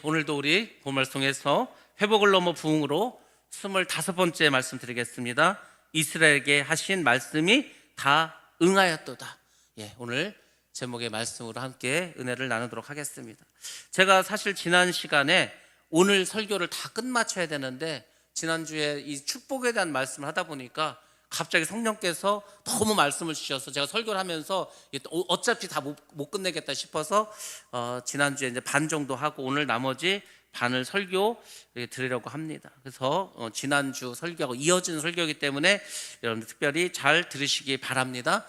오늘도 우리 본말씀에서 회복을 넘어 부흥으로 25번째 말씀 드리겠습니다. 이스라엘에게 하신 말씀이 다 응하였도다. 오늘 제목의 말씀으로 함께 은혜를 나누도록 하겠습니다. 제가 사실 지난 시간에 오늘 설교를 다 끝마쳐야 되는데 지난주에 이 축복에 대한 말씀을 하다 보니까 갑자기 성령께서 너무 말씀을 주셔서 제가 설교를 하면서 어차피 다 못 끝내겠다 싶어서 지난주에 이제 반 정도 하고 오늘 나머지 반을 설교 드리려고 합니다. 그래서 지난주 설교하고 이어지는 설교이기 때문에 여러분들 특별히 잘 들으시기 바랍니다.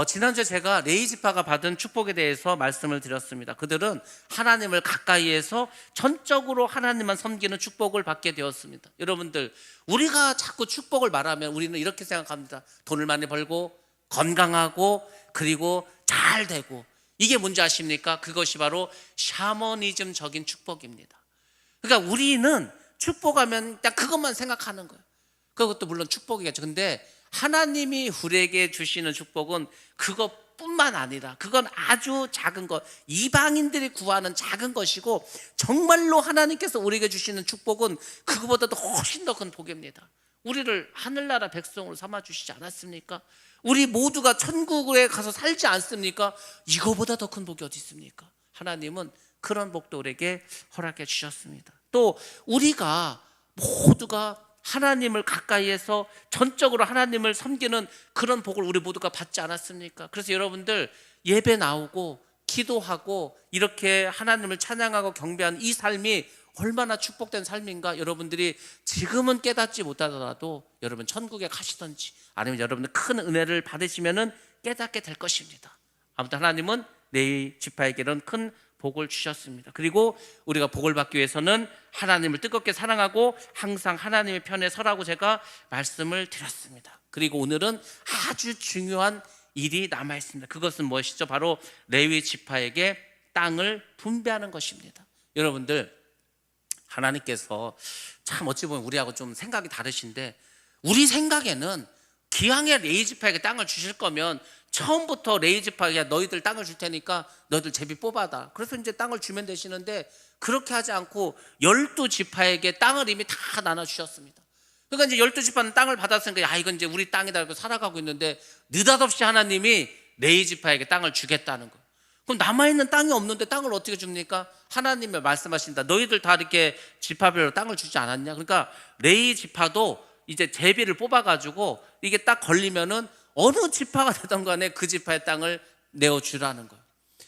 지난주에 제가 레위지파가 받은 축복에 대해서 말씀을 드렸습니다. 그들은 하나님을 가까이에서 전적으로 하나님만 섬기는 축복을 받게 되었습니다. 여러분들, 우리가 자꾸 축복을 말하면 우리는 이렇게 생각합니다. 돈을 많이 벌고 건강하고 그리고 잘 되고, 이게 뭔지 아십니까? 그것이 바로 샤머니즘적인 축복입니다. 그러니까 우리는 축복하면 딱 그것만 생각하는 거예요. 그것도 물론 축복이겠죠. 근데 하나님이 우리에게 주시는 축복은 그것뿐만 아니라 그건 아주 작은 것, 이방인들이 구하는 작은 것이고, 정말로 하나님께서 우리에게 주시는 축복은 그거보다도 훨씬 더 큰 복입니다. 우리를 하늘나라 백성으로 삼아주시지 않았습니까? 우리 모두가 천국에 가서 살지 않습니까? 이거보다 더 큰 복이 어디 있습니까? 하나님은 그런 복도 우리에게 허락해 주셨습니다. 또 우리가 모두가 하나님을 가까이에서 전적으로 하나님을 섬기는 그런 복을 우리 모두가 받지 않았습니까? 그래서 여러분들, 예배 나오고 기도하고 이렇게 하나님을 찬양하고 경배하는 이 삶이 얼마나 축복된 삶인가, 여러분들이 지금은 깨닫지 못하더라도 여러분 천국에 가시든지 아니면 여러분들 큰 은혜를 받으시면은 깨닫게 될 것입니다. 아무튼 하나님은 레위 지파에게는 큰 복을 주셨습니다. 그리고 우리가 복을 받기 위해서는 하나님을 뜨겁게 사랑하고 항상 하나님의 편에 서라고 제가 말씀을 드렸습니다. 그리고 오늘은 아주 중요한 일이 남아있습니다. 그것은 무엇이죠? 바로 레위 지파에게 땅을 분배하는 것입니다. 여러분들, 하나님께서 참 어찌 보면 우리하고 좀 생각이 다르신데, 우리 생각에는 기왕에 레위 지파에게 땅을 주실 거면 처음부터 레위 지파에게 너희들 땅을 줄 테니까 너희들 제비 뽑아다, 그래서 이제 땅을 주면 되시는데, 그렇게 하지 않고 12지파에게 땅을 이미 다 나눠주셨습니다. 그러니까 이제 12지파는 땅을 받았으니까 이건 이제 우리 땅이다 이렇게 살아가고 있는데, 느닷없이 하나님이 레위 지파에게 땅을 주겠다는 거예요. 그럼 남아있는 땅이 없는데 땅을 어떻게 줍니까? 하나님이 말씀하신다. 너희들 다 이렇게 지파별로 땅을 주지 않았냐? 그러니까 레위 지파도 이제 제비를 뽑아가지고 이게 딱 걸리면은 어느 지파가 되던 간에 그 지파의 땅을 내어주라는 거예요.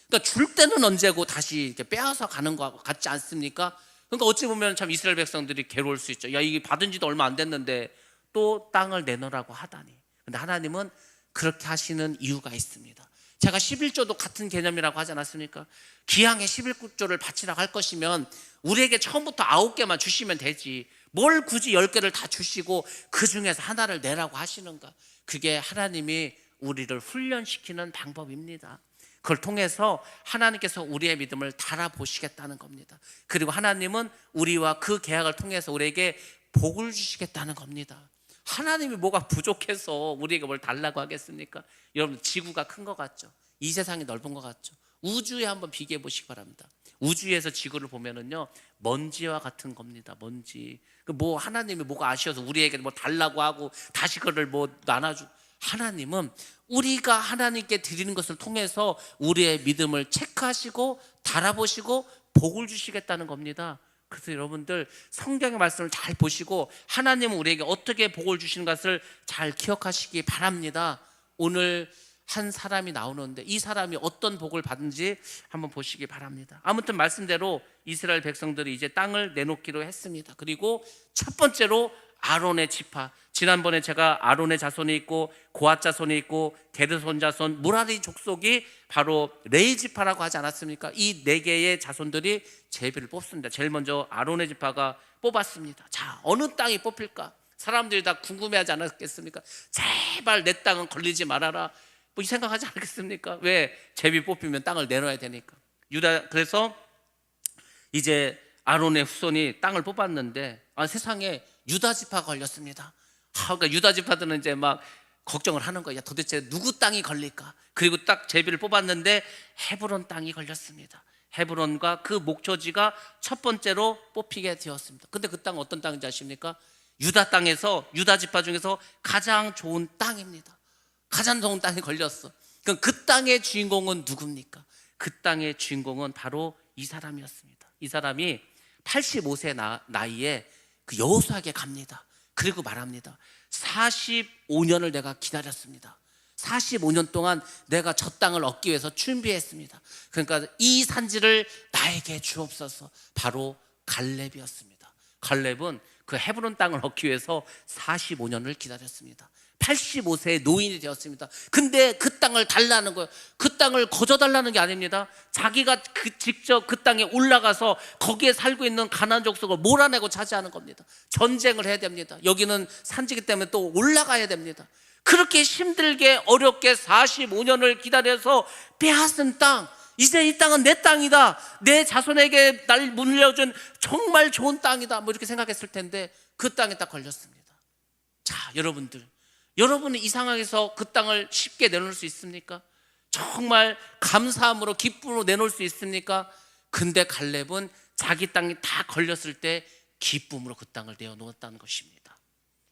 그러니까 줄 때는 언제고 다시 이렇게 빼앗아 가는 거 같지 않습니까? 그러니까 어찌 보면 참 이스라엘 백성들이 괴로울 수 있죠. 이게 받은 지도 얼마 안 됐는데 또 땅을 내놓으라고 하다니. 근데 하나님은 그렇게 하시는 이유가 있습니다. 제가 11조도 같은 개념이라고 하지 않았습니까? 기왕에 11조를 바치라고 할 것이면 우리에게 처음부터 9개만 주시면 되지, 뭘 굳이 10개를 다 주시고 그 중에서 하나를 내라고 하시는가? 그게 하나님이 우리를 훈련시키는 방법입니다. 그걸 통해서 하나님께서 우리의 믿음을 달아보시겠다는 겁니다. 그리고 하나님은 우리와 그 계약을 통해서 우리에게 복을 주시겠다는 겁니다. 하나님이 뭐가 부족해서 우리에게 뭘 달라고 하겠습니까? 여러분, 지구가 큰 것 같죠? 이 세상이 넓은 것 같죠? 우주에 한번 비교해 보시기 바랍니다. 우주에서 지구를 보면은요, 먼지와 같은 겁니다. 먼지. 뭐 하나님이 뭐가 아쉬워서 우리에게 뭐 달라고 하고 다시 그걸 뭐 나눠주고, 하나님은 우리가 하나님께 드리는 것을 통해서 우리의 믿음을 체크하시고 달아보시고 복을 주시겠다는 겁니다. 그래서 여러분들, 성경의 말씀을 잘 보시고 하나님은 우리에게 어떻게 복을 주시는 것을 잘 기억하시기 바랍니다. 오늘 한 사람이 나오는데 이 사람이 어떤 복을 받는지 한번 보시기 바랍니다. 아무튼 말씀대로 이스라엘 백성들이 이제 땅을 내놓기로 했습니다. 그리고 첫 번째로 아론의 지파, 지난번에 제가 아론의 자손이 있고 고앗 자손이 있고 게르손 자손, 무라리 족속이 바로 레위 지파라고 하지 않았습니까? 이 4개의 자손들이 제비를 뽑습니다. 제일 먼저 아론의 지파가 뽑았습니다. 자, 어느 땅이 뽑힐까? 사람들이 다 궁금해하지 않았겠습니까? 제발 내 땅은 걸리지 말아라, 뭐 이 생각하지 않겠습니까? 왜? 제비 뽑히면 땅을 내놔야 되니까. 그래서 이제 아론의 후손이 땅을 뽑았는데 세상에 유다 지파가 걸렸습니다. 그러니까 유다 지파들은 이제 막 걱정을 하는 거예요. 도대체 누구 땅이 걸릴까? 그리고 딱 제비를 뽑았는데 헤브론 땅이 걸렸습니다. 헤브론과 그 목초지가 첫 번째로 뽑히게 되었습니다. 근데 그 땅은 어떤 땅인지 아십니까? 유다 땅에서, 유다 지파 중에서 가장 좋은 땅입니다. 가장 좋은 땅이 걸렸어. 그럼 그 땅의 주인공은 누굽니까? 그 땅의 주인공은 바로 이 사람이었습니다. 이 사람이 85세 나이에 그 여호수아에게 갑니다. 그리고 말합니다. 45년을 내가 기다렸습니다. 45년 동안 내가 저 땅을 얻기 위해서 준비했습니다. 그러니까 이 산지를 나에게 주옵소서. 바로 갈렙이었습니다. 갈렙은 그 헤브론 땅을 얻기 위해서 45년을 기다렸습니다. 85세의 노인이 되었습니다. 근데 그 땅을 달라는 거예요. 그 땅을 거저달라는 게 아닙니다. 자기가 직접 그 땅에 올라가서 거기에 살고 있는 가나안 족속을 몰아내고 차지하는 겁니다. 전쟁을 해야 됩니다. 여기는 산지기 때문에 또 올라가야 됩니다. 그렇게 힘들게 어렵게 45년을 기다려서 빼앗은 땅, 이제 이 땅은 내 땅이다, 내 자손에게 날 물려준 정말 좋은 땅이다, 뭐 이렇게 생각했을 텐데 그 땅에 딱 걸렸습니다. 자, 여러분은 이 상황에서 그 땅을 쉽게 내놓을 수 있습니까? 정말 감사함으로 기쁨으로 내놓을 수 있습니까? 근데 갈렙은 자기 땅이 다 걸렸을 때 기쁨으로 그 땅을 내어놓았다는 것입니다.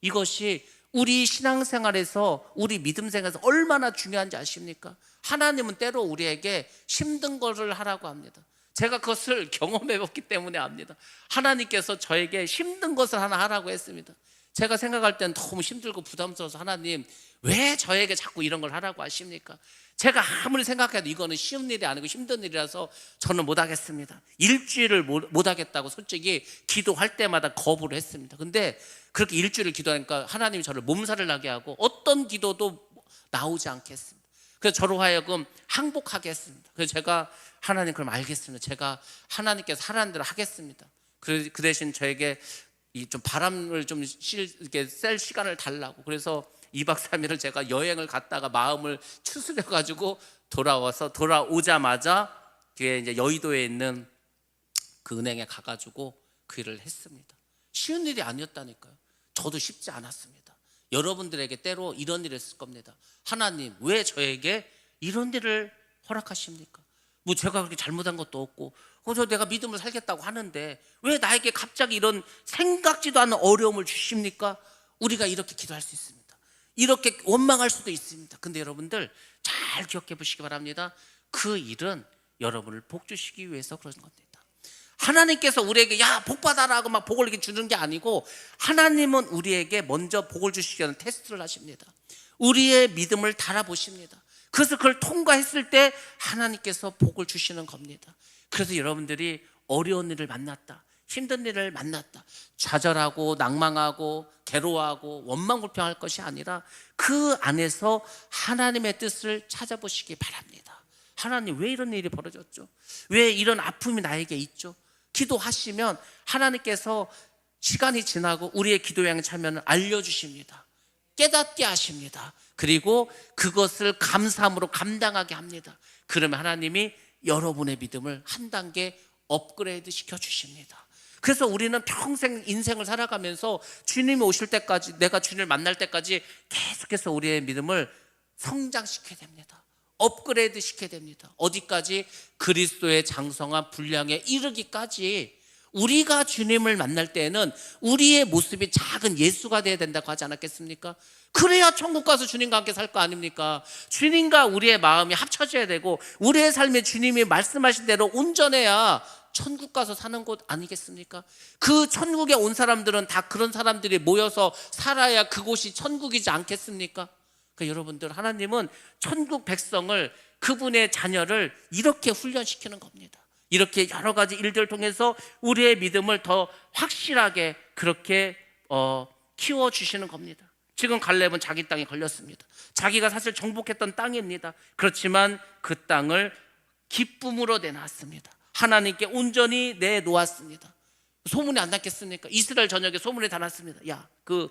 이것이 우리 신앙생활에서, 우리 믿음생활에서 얼마나 중요한지 아십니까? 하나님은 때로 우리에게 힘든 것을 하라고 합니다. 제가 그것을 경험해 봤기 때문에 압니다. 하나님께서 저에게 힘든 것을 하나 하라고 했습니다. 제가 생각할 때는 너무 힘들고 부담스러워서 하나님 왜 저에게 자꾸 이런 걸 하라고 하십니까? 제가 아무리 생각해도 이거는 쉬운 일이 아니고 힘든 일이라서 저는 못하겠습니다. 일주일을 못하겠다고 솔직히 기도할 때마다 거부를 했습니다. 근데 그렇게 일주일을 기도하니까 하나님이 저를 몸살을 나게 하고 어떤 기도도 나오지 않게 했습니다. 그래서 저로 하여금 항복하게 했습니다. 그래서 제가 하나님 그럼 알겠습니다. 제가 하나님께서 하라는 대로 하겠습니다. 그 대신 저에게 좀 바람을 좀 이렇게 쐴 시간을 달라고. 그래서 2박 3일을 제가 여행을 갔다가 마음을 추스려 가지고 돌아오자마자 뒤에 이제 여의도에 있는 그 은행에 가가지고 그 일을 했습니다. 쉬운 일이 아니었다니까요. 저도 쉽지 않았습니다. 여러분들에게 때로 이런 일을 했을 겁니다. 하나님 왜 저에게 이런 일을 허락하십니까? 뭐 제가 그렇게 잘못한 것도 없고 그래서 내가 믿음을 살겠다고 하는데 왜 나에게 갑자기 이런 생각지도 않은 어려움을 주십니까? 우리가 이렇게 기도할 수 있습니다. 이렇게 원망할 수도 있습니다. 근데 여러분들 잘 기억해 보시기 바랍니다. 그 일은 여러분을 복 주시기 위해서 그러는 겁니다. 하나님께서 우리에게 야 복 받아라고 막 복을 이렇게 주는 게 아니고 하나님은 우리에게 먼저 복을 주시기 위한 테스트를 하십니다. 우리의 믿음을 달아보십니다. 그래서 그걸 통과했을 때 하나님께서 복을 주시는 겁니다. 그래서 여러분들이 어려운 일을 만났다, 힘든 일을 만났다, 좌절하고 낭망하고 괴로워하고 원망불평할 것이 아니라 그 안에서 하나님의 뜻을 찾아보시기 바랍니다. 하나님 왜 이런 일이 벌어졌죠? 왜 이런 아픔이 나에게 있죠? 기도하시면 하나님께서 시간이 지나고 우리의 기도의 양의 참여를 알려주십니다. 깨닫게 하십니다. 그리고 그것을 감사함으로 감당하게 합니다. 그러면 하나님이 여러분의 믿음을 한 단계 업그레이드 시켜주십니다. 그래서 우리는 평생 인생을 살아가면서 주님이 오실 때까지, 내가 주님을 만날 때까지 계속해서 우리의 믿음을 성장시켜야 됩니다. 업그레이드 시켜야 됩니다. 어디까지? 그리스도의 장성한 분량에 이르기까지. 우리가 주님을 만날 때에는 우리의 모습이 작은 예수가 되어야 된다고 하지 않았겠습니까? 그래야 천국 가서 주님과 함께 살 거 아닙니까? 주님과 우리의 마음이 합쳐져야 되고 우리의 삶에 주님이 말씀하신 대로 온전해야 천국 가서 사는 곳 아니겠습니까? 그 천국에 온 사람들은 다 그런 사람들이 모여서 살아야 그곳이 천국이지 않겠습니까? 그러니까 여러분들, 하나님은 천국 백성을, 그분의 자녀를 이렇게 훈련시키는 겁니다. 이렇게 여러 가지 일들을 통해서 우리의 믿음을 더 확실하게 그렇게 키워주시는 겁니다. 지금 갈렙은 자기 땅에 걸렸습니다. 자기가 사실 정복했던 땅입니다. 그렇지만 그 땅을 기쁨으로 내놨습니다. 하나님께 온전히 내놓았습니다. 소문이 안 났겠습니까? 이스라엘 전역에 소문이 다 났습니다. 야, 그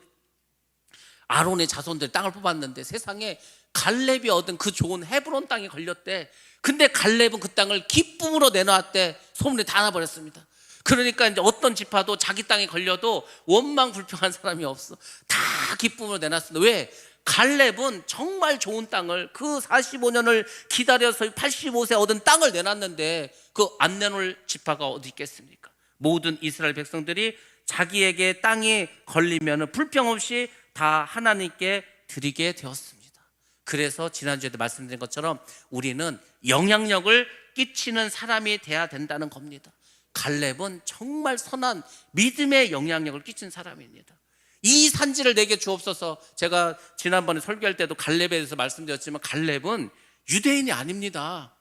아론의 자손들 땅을 뽑았는데 세상에 갈렙이 얻은 그 좋은 헤브론 땅이 걸렸대. 근데 갈렙은 그 땅을 기쁨으로 내놓았대. 소문이 다 나버렸습니다. 그러니까 이제 어떤 지파도 자기 땅에 걸려도 원망 불평한 사람이 없어. 다 기쁨으로 내놨습니다. 왜? 갈렙은 정말 좋은 땅을, 그 45년을 기다려서 85세 얻은 땅을 내놨는데 그 안 내놓을 지파가 어디 있겠습니까? 모든 이스라엘 백성들이 자기에게 땅이 걸리면 불평 없이 다 하나님께 드리게 되었습니다. 그래서 지난주에도 말씀드린 것처럼 우리는 영향력을 끼치는 사람이 돼야 된다는 겁니다. 갈렙은 정말 선한 믿음의 영향력을 끼친 사람입니다. 이 산지를 내게 주옵소서. 제가 지난번에 설교할 때도 갈렙에 대해서 말씀드렸지만 갈렙은 유대인이 아닙니다.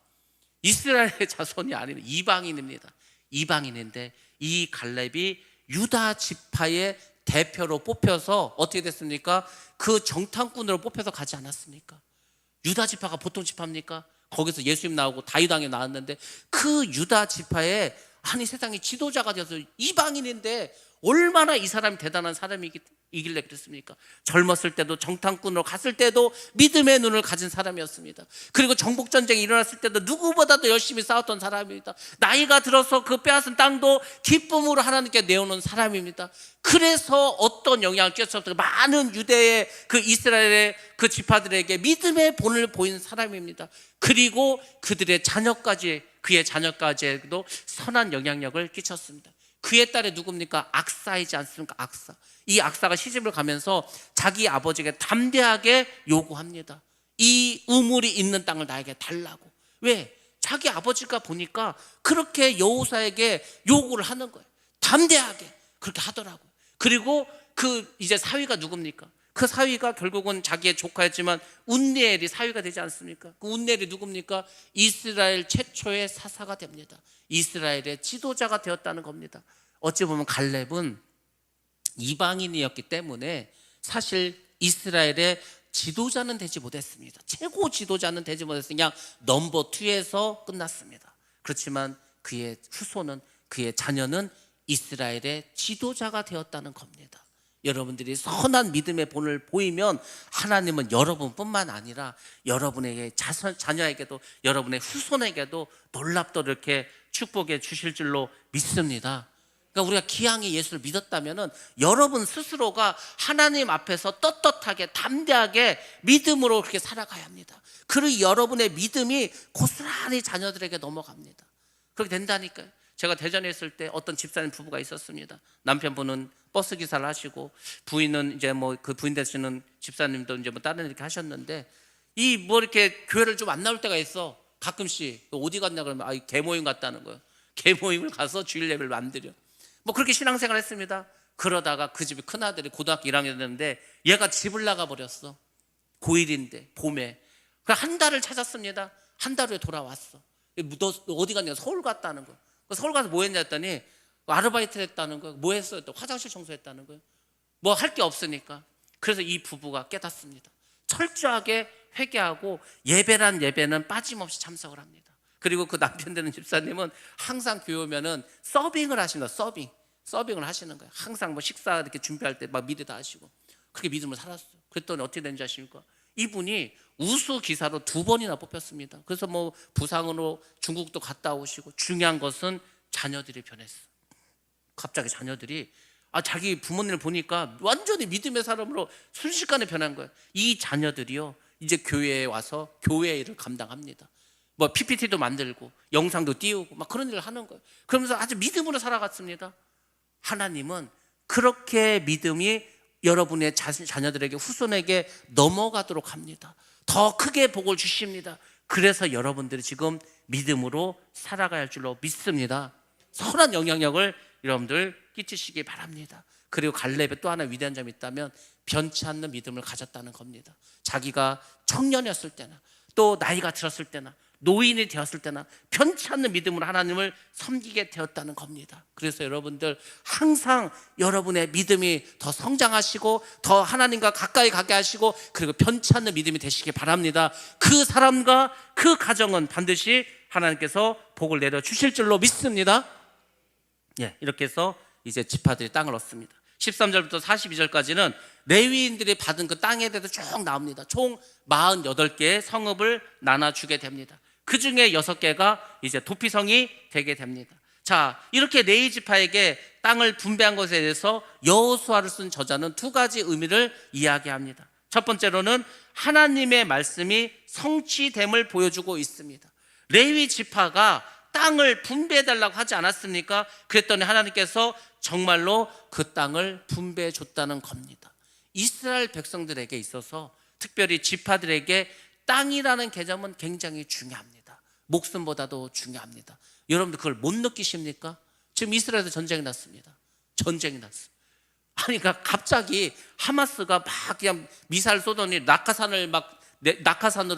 이스라엘의 자손이 아닙니다. 이방인입니다. 이방인인데 이 갈렙이 유다 지파의 대표로 뽑혀서 어떻게 됐습니까? 그 정탐꾼으로 뽑혀서 가지 않았습니까? 유다 지파가 보통 지파입니까? 거기서 예수님 나오고 다윗 왕이 나왔는데 그 유다 지파의 아니 세상에 지도자가 되어서 이방인인데 얼마나 이 사람이 대단한 사람이길래 그랬습니까? 젊었을 때도 정탐꾼으로 갔을 때도 믿음의 눈을 가진 사람이었습니다. 그리고 정복전쟁이 일어났을 때도 누구보다도 열심히 싸웠던 사람입니다. 나이가 들어서 그 빼앗은 땅도 기쁨으로 하나님께 내어놓은 사람입니다. 그래서 어떤 영향을 끼쳤을까? 많은 유대의 그 이스라엘의 그 지파들에게 믿음의 본을 보인 사람입니다. 그리고 그들의 자녀까지, 그의 자녀까지도 선한 영향력을 끼쳤습니다. 그의 딸이 누굽니까? 악사이지 않습니까? 악사. 이 악사가 시집을 가면서 자기 아버지에게 담대하게 요구합니다. 이 우물이 있는 땅을 나에게 달라고. 왜? 자기 아버지가 보니까 그렇게 여호사에게 요구를 하는 거예요. 담대하게 그렇게 하더라고요. 그리고 그 이제 사위가 누굽니까? 그 사위가 결국은 자기의 조카였지만 운니엘이 사위가 되지 않습니까? 그 운니엘이 누굽니까? 이스라엘 최초의 사사가 됩니다. 이스라엘의 지도자가 되었다는 겁니다. 어찌 보면 갈렙은 이방인이었기 때문에 사실 이스라엘의 지도자는 되지 못했습니다. 최고 지도자는 되지 못했으니 그냥 넘버 2에서 끝났습니다. 그렇지만 그의 후손은, 그의 자녀는 이스라엘의 지도자가 되었다는 겁니다. 여러분들이 선한 믿음의 본을 보이면 하나님은 여러분뿐만 아니라 여러분에게 자녀에게도, 여러분의 후손에게도 놀랍도록 이렇게 축복해 주실 줄로 믿습니다. 그러니까 우리가 기왕에 예수를 믿었다면 여러분 스스로가 하나님 앞에서 떳떳하게 담대하게 믿음으로 그렇게 살아가야 합니다. 그리고 여러분의 믿음이 고스란히 자녀들에게 넘어갑니다. 그렇게 된다니까요. 제가 대전에 있을 때 어떤 집사님 부부가 있었습니다. 남편분은 버스 기사를 하시고 부인은 이제 뭐 그 부인 되시는 집사님도 이제 뭐 다른 이렇게 하셨는데 이 뭐 이렇게 교회를 좀 안 나올 때가 있어. 가끔씩 어디 갔냐 그러면 개모임 갔다는 거예요. 개모임을 가서 주일 예배를 만들려. 뭐 그렇게 신앙생활 했습니다. 그러다가 그 집이 큰아들이 고등학교 1학년 됐는데 얘가 집을 나가 버렸어. 고1인데 봄에. 한 달을 찾았습니다. 한 달 후에 돌아왔어. 너 어디 갔냐? 서울 갔다는 거예요. 서울 가서 뭐 했냐 했더니 아르바이트를 했다는 거예요. 뭐 했어요? 또 화장실 청소했다는 거예요. 뭐 할 게 없으니까. 그래서 이 부부가 깨닫습니다. 철저하게 회개하고 예배란 예배는 빠짐없이 참석을 합니다. 그리고 그 남편 되는 집사님은 항상 교회 오면은 서빙을 하신다. 서빙을 하시는 거예요. 항상 뭐 식사 이렇게 준비할 때 막 미리 다 하시고 그렇게 믿음을 살았어요. 그랬더니 어떻게 된지 아십니까? 이분이 우수 기사로 2번이나 뽑혔습니다. 그래서 뭐 부상으로 중국도 갔다 오시고 중요한 것은 자녀들이 변했어. 갑자기 자녀들이 자기 부모님을 보니까 완전히 믿음의 사람으로 순식간에 변한 거예요. 이 자녀들이요 이제 교회에 와서 교회 일을 감당합니다. 뭐 PPT도 만들고 영상도 띄우고 막 그런 일을 하는 거예요. 그러면서 아주 믿음으로 살아갔습니다. 하나님은 그렇게 믿음이 여러분의 자녀들에게 후손에게 넘어가도록 합니다. 더 크게 복을 주십니다. 그래서 여러분들이 지금 믿음으로 살아가야 할 줄로 믿습니다. 선한 영향력을 여러분들 끼치시기 바랍니다. 그리고 갈렙의 또 하나 위대한 점이 있다면 변치 않는 믿음을 가졌다는 겁니다. 자기가 청년이었을 때나 또 나이가 들었을 때나 노인이 되었을 때나 변치 않는 믿음으로 하나님을 섬기게 되었다는 겁니다. 그래서 여러분들 항상 여러분의 믿음이 더 성장하시고 더 하나님과 가까이 가게 하시고 그리고 변치 않는 믿음이 되시기 바랍니다. 그 사람과 그 가정은 반드시 하나님께서 복을 내려 주실 줄로 믿습니다. 이렇게 해서 이제 지파들이 땅을 얻습니다. 13절부터 42절까지는 레위인들이 받은 그 땅에 대해서 쭉 나옵니다. 총 48개의 성읍을 나눠주게 됩니다. 그 중에 6개가 이제 도피성이 되게 됩니다. 자, 이렇게 레위 지파에게 땅을 분배한 것에 대해서 여호수아를 쓴 저자는 2가지 의미를 이야기합니다. 첫 번째로는 하나님의 말씀이 성취됨을 보여주고 있습니다. 레위 지파가 땅을 분배해달라고 하지 않았습니까? 그랬더니 하나님께서 정말로 그 땅을 분배해 줬다는 겁니다. 이스라엘 백성들에게 있어서 특별히 지파들에게 땅이라는 개념은 굉장히 중요합니다. 목숨보다도 중요합니다. 여러분들 그걸 못 느끼십니까? 지금 이스라엘에서 전쟁이 났습니다. 전쟁이 났어요. 아니, 그러니까 갑자기 하마스가 막 그냥 미사일 쏘더니 낙하산으로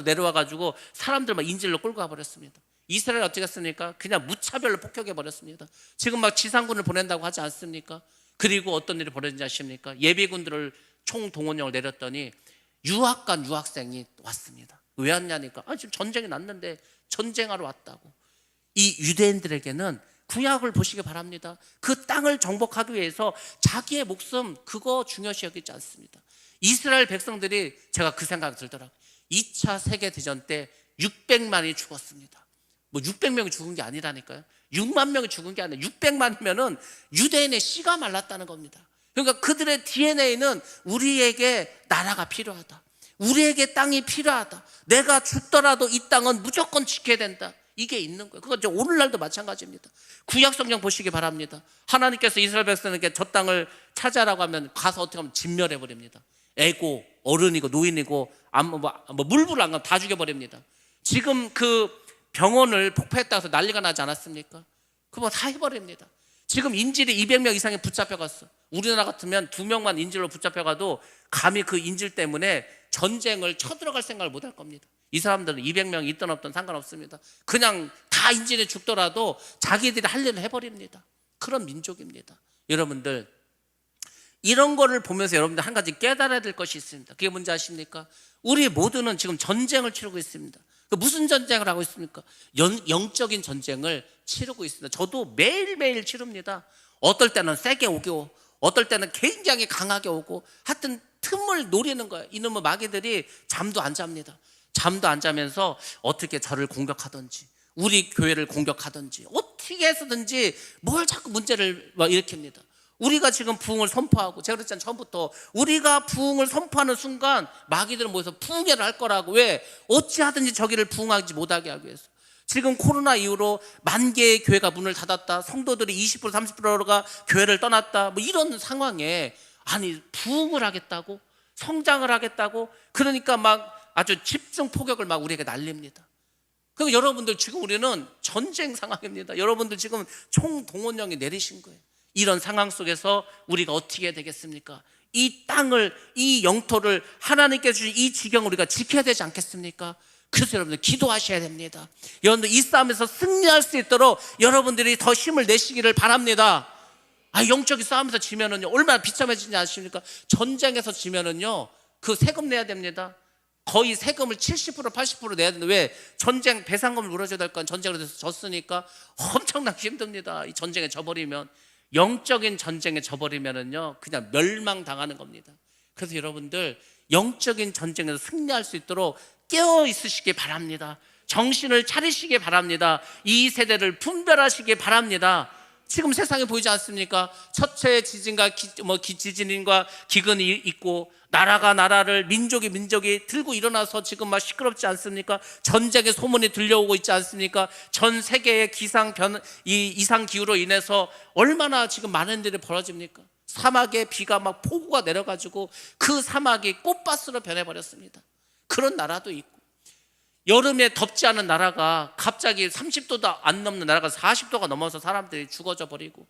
내려와가지고 사람들 막 인질로 끌고 가버렸습니다. 이스라엘 어떻게 했습니까? 그냥 무차별로 폭격해 버렸습니다. 지금 막 지상군을 보낸다고 하지 않습니까? 그리고 어떤 일이 벌어진지 아십니까? 예비군들을 총동원령을 내렸더니 유학간 유학생이 왔습니다. 왜 왔냐니까 지금 전쟁이 났는데 전쟁하러 왔다고. 이 유대인들에게는 구약을 보시기 바랍니다. 그 땅을 정복하기 위해서 자기의 목숨 그거 중요시 여기지 않습니다. 이스라엘 백성들이 제가 그 생각이 들더라고요. 2차 세계대전 때 600만이 죽었습니다. 뭐 600명이 죽은 게 아니라니까요. 6만 명이 죽은 게 아니라 600만이면은 유대인의 씨가 말랐다는 겁니다. 그러니까 그들의 DNA는 우리에게 나라가 필요하다. 우리에게 땅이 필요하다. 내가 죽더라도 이 땅은 무조건 지켜야 된다. 이게 있는 거예요. 그건 오늘날도 마찬가지입니다. 구약 성경 보시기 바랍니다. 하나님께서 이스라엘 백성에게 저 땅을 차지하라고 하면 가서 어떻게 하면 진멸해 버립니다. 애고 어른이고 노인이고 물불 안 가면 다 죽여버립니다. 지금 그 병원을 폭파했다고 해서 난리가 나지 않았습니까? 그거 다 해버립니다. 지금 인질이 200명 이상이 붙잡혀갔어. 우리나라 같으면 2명만 인질로 붙잡혀가도 감히 그 인질 때문에 전쟁을 쳐들어갈 생각을 못 할 겁니다. 이 사람들은 200명 있든 없든 상관없습니다. 그냥 다 인질에 죽더라도 자기들이 할 일을 해버립니다. 그런 민족입니다. 여러분들 이런 거를 보면서 여러분들 한 가지 깨달아야 될 것이 있습니다. 그게 뭔지 아십니까? 우리 모두는 지금 전쟁을 치르고 있습니다. 무슨 전쟁을 하고 있습니까? 영적인 전쟁을 치르고 있습니다. 저도 매일매일 치릅니다. 어떨 때는 세게 오고 어떨 때는 굉장히 강하게 오고 하여튼 틈을 노리는 거예요. 이놈의 마귀들이 잠도 안 잡니다. 잠도 안 자면서 어떻게 저를 공격하든지 우리 교회를 공격하든지 어떻게 해서든지 뭘 자꾸 문제를 일으킵니다. 우리가 지금 부흥을 선포하고 제가 그랬잖아요. 처음부터 우리가 부흥을 선포하는 순간 마귀들은 모여서 부흥회를 할 거라고. 왜? 어찌하든지 저기를 부흥하지 못하게 하기 위해서. 지금 코로나 이후로 10,000개의 교회가 문을 닫았다. 성도들이 20% 30%가 교회를 떠났다. 뭐 이런 상황에 아니 부흥을 하겠다고? 성장을 하겠다고? 그러니까 막 아주 집중 포격을 막 우리에게 날립니다. 그럼 여러분들 지금 우리는 전쟁 상황입니다. 여러분들 지금 총동원령이 내리신 거예요. 이런 상황 속에서 우리가 어떻게 해야 되겠습니까? 이 땅을, 이 영토를 하나님께 주신 이 지경을 우리가 지켜야 되지 않겠습니까? 그래서 여러분들 기도하셔야 됩니다. 여러분들 이 싸움에서 승리할 수 있도록 여러분들이 더 힘을 내시기를 바랍니다. 영적인 싸움에서 지면은요 얼마나 비참해지지 않습니까? 전쟁에서 지면은요 그 세금 내야 됩니다. 거의 세금을 70% 80% 내야 되는데 왜? 전쟁 배상금을 물어줘야 될 건 전쟁으로 돼서 졌으니까 엄청나게 힘듭니다. 이 전쟁에 져버리면 영적인 전쟁에 져버리면은요 그냥 멸망당하는 겁니다. 그래서 여러분들 영적인 전쟁에서 승리할 수 있도록 깨어 있으시기 바랍니다. 정신을 차리시기 바랍니다. 이 세대를 분별하시기 바랍니다. 지금 세상에 보이지 않습니까? 첫째 지진과 지진과 기근이 있고 나라가 나라를 민족이 들고 일어나서 지금 막 시끄럽지 않습니까? 전쟁의 소문이 들려오고 있지 않습니까? 전 세계의 이상 기후로 인해서 얼마나 지금 많은 일이 벌어집니까? 사막에 비가 막 폭우가 내려가지고 그 사막이 꽃밭으로 변해버렸습니다. 그런 나라도 있고 여름에 덥지 않은 나라가 갑자기 30도도 안 넘는 나라가 40도가 넘어서 사람들이 죽어져 버리고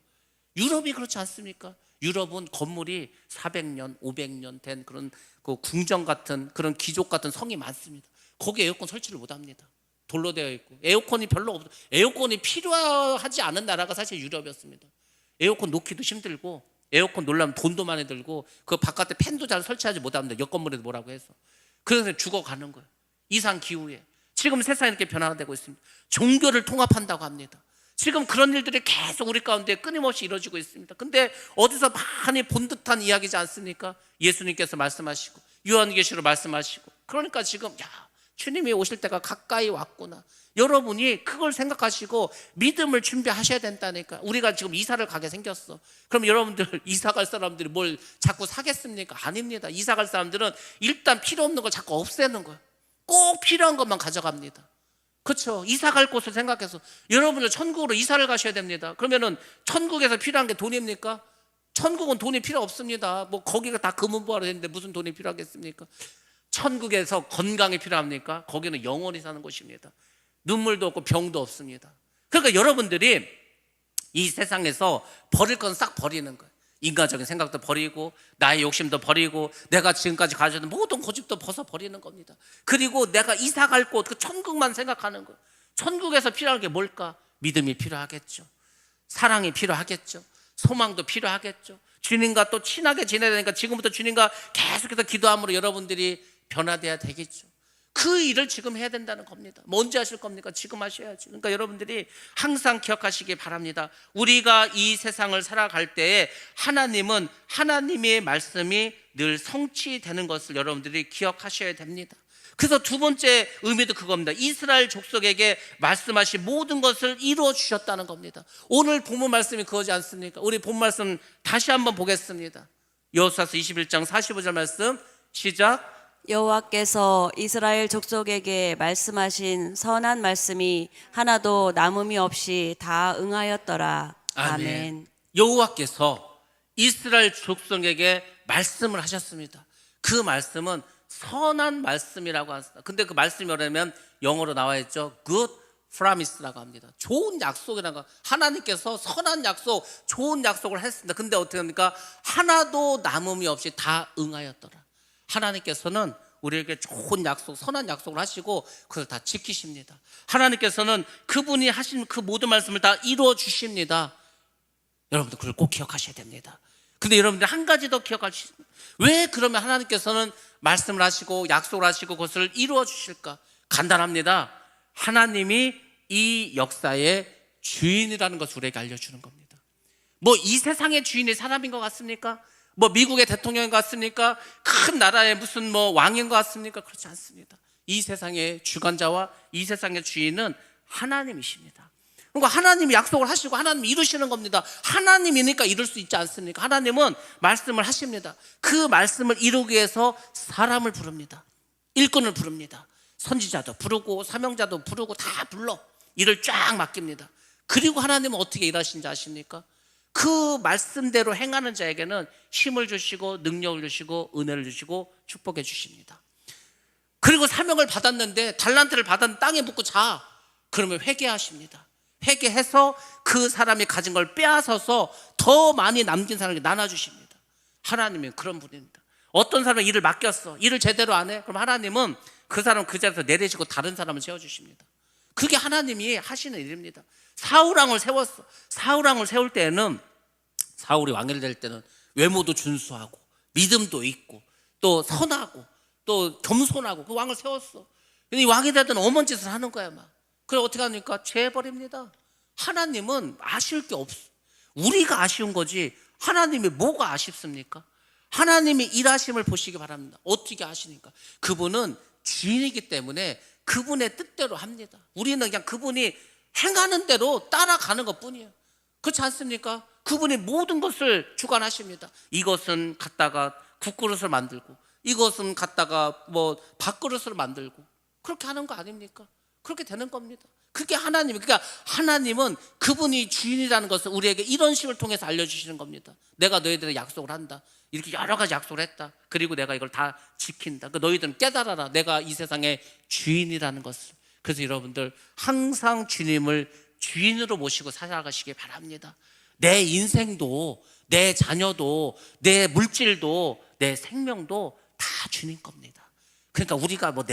유럽이 그렇지 않습니까? 유럽은 건물이 400년, 500년 된 그런 그 궁정 같은 그런 귀족 같은 성이 많습니다. 거기에 에어컨 설치를 못 합니다. 돌로 되어 있고 에어컨이 별로 없어. 에어컨이 필요하지 않은 나라가 사실 유럽이었습니다. 에어컨 놓기도 힘들고 에어컨 놓으려면 돈도 많이 들고 그 바깥에 팬도 잘 설치하지 못합니다. 옆 건물에도 뭐라고 해서. 그래서 죽어가는 거예요. 이상 기후에. 지금 세상이 이렇게 변화되고 있습니다. 종교를 통합한다고 합니다. 지금 그런 일들이 계속 우리 가운데 끊임없이 이루어지고 있습니다. 근데 어디서 많이 본 듯한 이야기지 않습니까? 예수님께서 말씀하시고 요한계시로 말씀하시고 그러니까 지금 주님이 오실 때가 가까이 왔구나. 여러분이 그걸 생각하시고 믿음을 준비하셔야 된다니까. 우리가 지금 이사를 가게 생겼어. 그럼 여러분들 이사 갈 사람들이 뭘 자꾸 사겠습니까? 아닙니다. 이사 갈 사람들은 일단 필요 없는 걸 자꾸 없애는 거예요. 꼭 필요한 것만 가져갑니다. 그렇죠? 이사 갈 곳을 생각해서 여러분들 천국으로 이사를 가셔야 됩니다. 그러면은 천국에서 필요한 게 돈입니까? 천국은 돈이 필요 없습니다. 뭐 거기가 다 금은보화로 됐는데 무슨 돈이 필요하겠습니까? 천국에서 건강이 필요합니까? 거기는 영원히 사는 곳입니다. 눈물도 없고 병도 없습니다. 그러니까 여러분들이 이 세상에서 버릴 건 싹 버리는 거예요. 인간적인 생각도 버리고 나의 욕심도 버리고 내가 지금까지 가졌던 모든 고집도 벗어버리는 겁니다. 그리고 내가 이사 갈 곳, 그 천국만 생각하는 거예요. 천국에서 필요한 게 뭘까? 믿음이 필요하겠죠. 사랑이 필요하겠죠. 소망도 필요하겠죠. 주님과 또 친하게 지내야 되니까 지금부터 주님과 계속해서 기도함으로 여러분들이 변화돼야 되겠죠. 그 일을 지금 해야 된다는 겁니다. 뭐 언제 하실 겁니까? 지금 하셔야지. 그러니까 여러분들이 항상 기억하시기 바랍니다. 우리가 이 세상을 살아갈 때에 하나님은 하나님의 말씀이 늘 성취되는 것을 여러분들이 기억하셔야 됩니다. 그래서 두 번째 의미도 그겁니다. 이스라엘 족속에게 말씀하신 모든 것을 이루어 주셨다는 겁니다. 오늘 본문 말씀이 그거지 않습니까? 우리 본 말씀 다시 한번 보겠습니다. 여호수아서 21장 45절 말씀 시작. 여호와께서 이스라엘 족속에게 말씀하신 선한 말씀이 하나도 남음이 없이 다 응하였더라. 아멘. 여호와께서 이스라엘 족속에게 말씀을 하셨습니다. 그 말씀은 선한 말씀이라고 합니다. 근데 그 말씀이 뭐냐면 영어로 나와 있죠. Good promise라고 합니다. 좋은 약속이라고. 하나님께서 선한 약속, 좋은 약속을 했습니다. 근데 어떻게 합니까? 하나도 남음이 없이 다 응하였더라. 하나님께서는 우리에게 좋은 약속, 선한 약속을 하시고 그걸 다 지키십니다. 하나님께서는 그분이 하신 그 모든 말씀을 다 이루어 주십니다. 여러분들 그걸 꼭 기억하셔야 됩니다. 근데 여러분들 한 가지 더 기억하십시오. 왜 그러면 하나님께서는 말씀을 하시고 약속을 하시고 그것을 이루어 주실까? 간단합니다. 하나님이 이 역사의 주인이라는 것을 우리에게 알려주는 겁니다. 뭐 이 세상의 주인이 사람인 것 같습니까? 뭐 미국의 대통령인 것 같습니까? 큰 나라의 무슨 뭐 왕인 것 같습니까? 그렇지 않습니다. 이 세상의 주관자와 이 세상의 주인은 하나님이십니다. 그러니까 하나님이 약속을 하시고 하나님이 이루시는 겁니다. 하나님이니까 이룰 수 있지 않습니까? 하나님은 말씀을 하십니다. 그 말씀을 이루기 위해서 사람을 부릅니다. 일꾼을 부릅니다. 선지자도 부르고 사명자도 부르고 다 불러 일을 쫙 맡깁니다. 그리고 하나님은 어떻게 일하시는지 아십니까? 그 말씀대로 행하는 자에게는 힘을 주시고 능력을 주시고 은혜를 주시고 축복해 주십니다. 그리고 사명을 받았는데 달란트를 받았는데 땅에 묻고 자. 그러면 회개하십니다. 회개해서 그 사람이 가진 걸 빼앗아서 더 많이 남긴 사람에게 나눠주십니다. 하나님은 그런 분입니다. 어떤 사람은 일을 맡겼어. 일을 제대로 안 해. 그럼 하나님은 그 사람 그 자리에서 내리시고 다른 사람을 세워주십니다. 그게 하나님이 하시는 일입니다. 사울왕을 세웠어. 사울왕을 세울 때에는 사울이 왕이 될 때는 외모도 준수하고 믿음도 있고 또 선하고 또 겸손하고 그 왕을 세웠어. 근데 이 왕이 되던 어먼 짓을 하는 거야 막. 그래 어떻게 합니까? 죄버립니다. 하나님은 아쉬울 게 없어. 우리가 아쉬운 거지 하나님이 뭐가 아쉽습니까? 하나님이 일하심을 보시기 바랍니다. 어떻게 하시니까? 그분은 주인이기 때문에 그분의 뜻대로 합니다. 우리는 그냥 그분이 행하는 대로 따라가는 것뿐이에요. 그렇지 않습니까? 그분이 모든 것을 주관하십니다. 이것은 갖다가 국그릇을 만들고 이것은 갖다가 뭐 밥그릇을 만들고 그렇게 하는 거 아닙니까? 그렇게 되는 겁니다. 그게 하나님. 그러니까 하나님은 그분이 주인이라는 것을 우리에게 이런 식을 통해서 알려주시는 겁니다. 내가 너희들에게 약속을 한다. 이렇게 여러 가지 약속을 했다. 그리고 내가 이걸 다 지킨다. 그러니까 너희들은 깨달아라. 내가 이 세상의 주인이라는 것을. 그래서 여러분들 항상 주님을 주인으로 모시고 살아가시기 바랍니다. 내 인생도 내 자녀도 내 물질도 내 생명도 다 주님 겁니다. 그러니까 우리가 뭐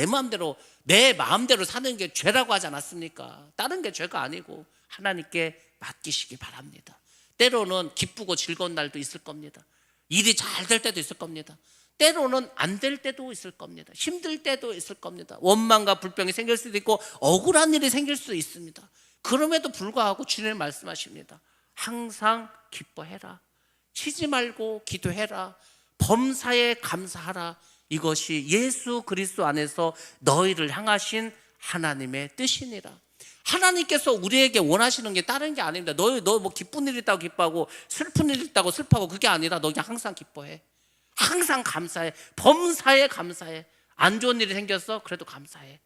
내 마음대로 사는 게 죄라고 하지 않았습니까? 다른 게 죄가 아니고 하나님께 맡기시기 바랍니다. 때로는 기쁘고 즐거운 날도 있을 겁니다. 일이 잘 될 때도 있을 겁니다. 때로는 안 될 때도 있을 겁니다. 힘들 때도 있을 겁니다. 원망과 불평이 생길 수도 있고 억울한 일이 생길 수도 있습니다. 그럼에도 불구하고 주님은 말씀하십니다. 항상 기뻐해라. 쉬지 말고 기도해라. 범사에 감사하라. 이것이 예수 그리스도 안에서 너희를 향하신 하나님의 뜻이니라. 하나님께서 우리에게 원하시는 게 다른 게 아닙니다. 너 뭐 기쁜 일 있다고 기뻐하고 슬픈 일 있다고 슬퍼하고 그게 아니라 너 그냥 항상 기뻐해. 항상 감사해. 범사에 감사해. 안 좋은 일이 생겼어? 그래도 감사해.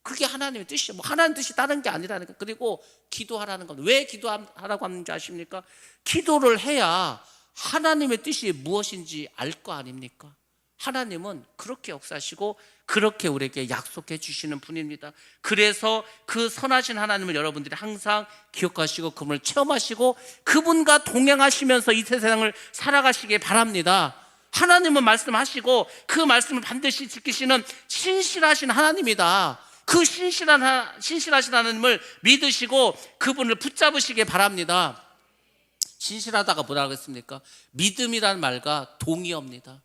그게 하나님의 뜻이에요. 뭐 하나님 뜻이 다른 게 아니라는 거. 그리고 기도하라는 건 왜 기도하라고 하는지 아십니까? 기도를 해야 하나님의 뜻이 무엇인지 알 거 아닙니까? 하나님은 그렇게 역사하시고 그렇게 우리에게 약속해 주시는 분입니다. 그래서 그 선하신 하나님을 여러분들이 항상 기억하시고 그분을 체험하시고 그분과 동행하시면서 이 세상을 살아가시길 바랍니다. 하나님은 말씀하시고 그 말씀을 반드시 지키시는 신실하신 하나님이다. 그 신실하신 하나님을 믿으시고 그분을 붙잡으시길 바랍니다. 신실하다가 뭐라고 했습니까? 믿음이라는 말과 동의어입니다.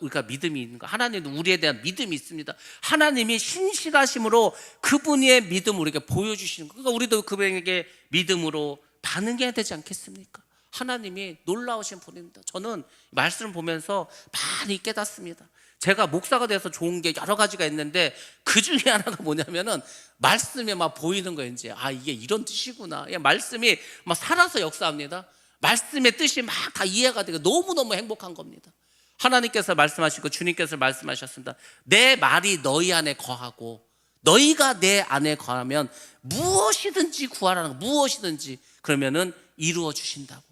우리가 믿음이 있는 거. 하나님도 우리에 대한 믿음이 있습니다. 하나님이 신실하심으로 그분의 믿음을 우리에게 보여주시는 거. 그러니까 우리도 그분에게 믿음으로 반응해야 되지 않겠습니까? 하나님이 놀라우신 분입니다. 저는 말씀을 보면서 많이 깨닫습니다. 제가 목사가 돼서 좋은 게 여러 가지가 있는데 그 중에 하나가 뭐냐면은 말씀에 막 보이는 거예요. 이제 이게 이런 뜻이구나. 말씀이 막 살아서 역사합니다. 말씀의 뜻이 막 다 이해가 되고 너무너무 행복한 겁니다. 하나님께서 말씀하시고 주님께서 말씀하셨습니다. 내 말이 너희 안에 거하고 너희가 내 안에 거하면 무엇이든지 구하라는 거. 무엇이든지 그러면은 이루어 주신다고.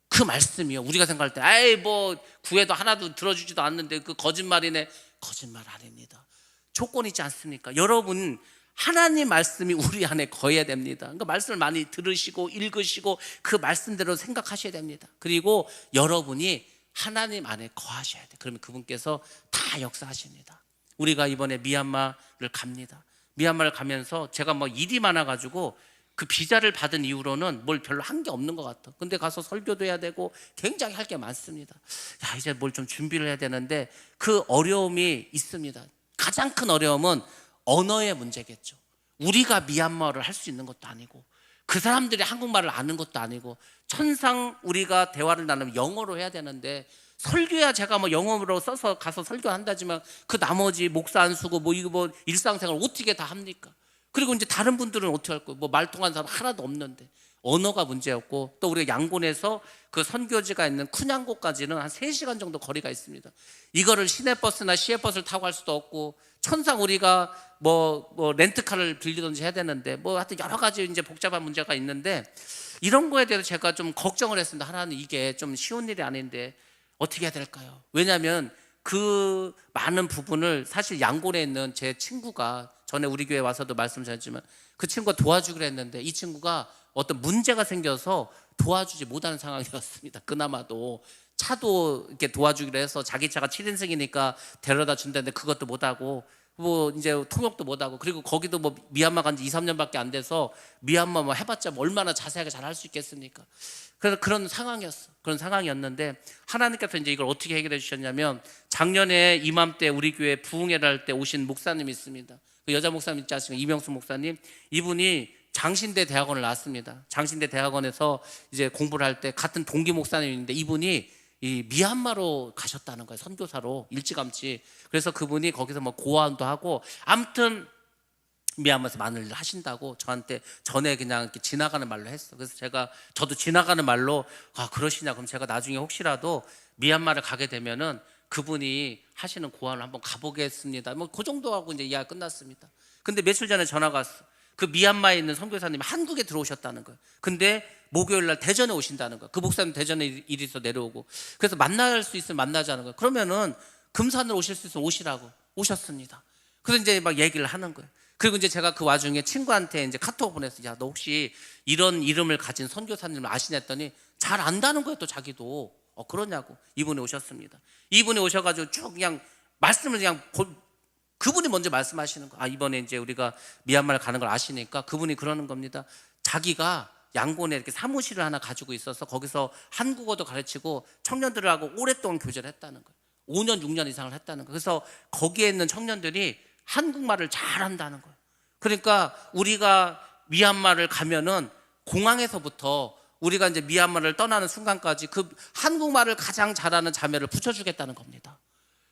그 말씀이요. 우리가 생각할 때 뭐 구해도 하나도 들어주지도 않는데 그 거짓말이네. 거짓말 아닙니다. 조건이 있지 않습니까? 여러분 하나님 말씀이 우리 안에 거해야 됩니다. 그러니까 말씀을 많이 들으시고 읽으시고 그 말씀대로 생각하셔야 됩니다. 그리고 여러분이 하나님 안에 거하셔야 돼요. 그러면 그분께서 다 역사하십니다. 우리가 이번에 미얀마를 갑니다. 미얀마를 가면서 제가 뭐 일이 많아가지고 그 비자를 받은 이후로는 뭘 별로 한 게 없는 것 같아. 근데 가서 설교도 해야 되고 굉장히 할 게 많습니다. 이제 뭘 좀 준비를 해야 되는데 그 어려움이 있습니다. 가장 큰 어려움은 언어의 문제겠죠. 우리가 미얀마어를 할 수 있는 것도 아니고 그 사람들이 한국말을 아는 것도 아니고 천상 우리가 대화를 나누면 영어로 해야 되는데 설교야 제가 뭐 영어로 써서 가서 설교한다지만 그 나머지 목사 안 쓰고 뭐 이거 뭐 일상생활 어떻게 다 합니까? 그리고 이제 다른 분들은 어떻게 할 거예요? 뭐 말 통하는 사람 하나도 없는데 언어가 문제였고 또 우리가 양곤에서 그 선교지가 있는 쿤양고까지는 한 3시간 정도 거리가 있습니다. 이거를 시내버스나 시외버스를 타고 갈 수도 없고 천상 우리가 뭐 렌트카를 빌리든지 해야 되는데 뭐 하여튼 여러 가지 이제 복잡한 문제가 있는데 이런 거에 대해서 제가 좀 걱정을 했습니다. 하나님 이게 좀 쉬운 일이 아닌데 어떻게 해야 될까요? 왜냐하면 그 많은 부분을 사실 양곤에 있는 제 친구가 전에 우리 교회 와서도 말씀드렸지만 그 친구가 도와주기로 했는데 이 친구가 어떤 문제가 생겨서 도와주지 못하는 상황이었습니다. 그나마도 차도 이렇게 도와주기로 해서 자기 차가 7인승이니까 데려다 준다는데 그것도 못하고 뭐 이제 통역도 못하고 그리고 거기도 뭐 미얀마 간 지 2, 3년밖에 안 돼서 미얀마 뭐 해봤자 뭐 얼마나 자세하게 잘 할 수 있겠습니까? 그래서 그런 상황이었어. 그런 상황이었는데 하나님께서 이제 이걸 어떻게 해결해 주셨냐면 작년에 이맘때 우리 교회 부흥회를 할 때 오신 목사님이 있습니다. 그 여자 목사님 있지 않습니까? 이명수 목사님. 이분이 장신대 대학원을 나왔습니다. 장신대 대학원에서 이제 공부를 할 때 같은 동기 목사님인데 이분이 이 미얀마로 가셨다는 거예요. 선교사로 일찌감치. 그래서 그분이 거기서 뭐 고아원도 하고 아무튼 미얀마에서 많은 일을 하신다고 저한테 전에 그냥 이렇게 지나가는 말로 했어. 그래서 저도 지나가는 말로 그러시냐 그럼 제가 나중에 혹시라도 미얀마를 가게 되면은 그분이 하시는 고아원을 한번 가보겠습니다. 뭐 그 정도 하고 이제 이야기가 끝났습니다. 근데 며칠 전에 전화가 왔어. 그 미얀마에 있는 선교사님이 한국에 들어오셨다는 거예요. 근데 목요일 날 대전에 오신다는 거예요. 그 목사님 대전에 일이 있어 내려오고. 그래서 만날 수 있으면 만나자는 거예요. 그러면은 금산으로 오실 수 있으면 오시라고. 오셨습니다. 그래서 이제 막 얘기를 하는 거예요. 그리고 이제 제가 그 와중에 친구한테 이제 카톡 보냈어요. 야, 너 혹시 이런 이름을 가진 선교사님을 아시냐 했더니 잘 안다는 거예요. 또 자기도. 그러냐고. 이분이 오셨습니다. 이분이 오셔가지고 쭉 그냥 말씀을 그냥 그분이 먼저 말씀하시는 거예요. 이번에 이제 우리가 미얀마를 가는 걸 아시니까 그분이 그러는 겁니다. 자기가 양곤에 이렇게 사무실을 하나 가지고 있어서 거기서 한국어도 가르치고 청년들하고 오랫동안 교제를 했다는 거예요. 5년, 6년 이상을 했다는 거예요. 그래서 거기에 있는 청년들이 한국말을 잘 한다는 거예요. 그러니까 우리가 미얀마를 가면은 공항에서부터 우리가 이제 미얀마를 떠나는 순간까지 그 한국말을 가장 잘하는 자매를 붙여주겠다는 겁니다.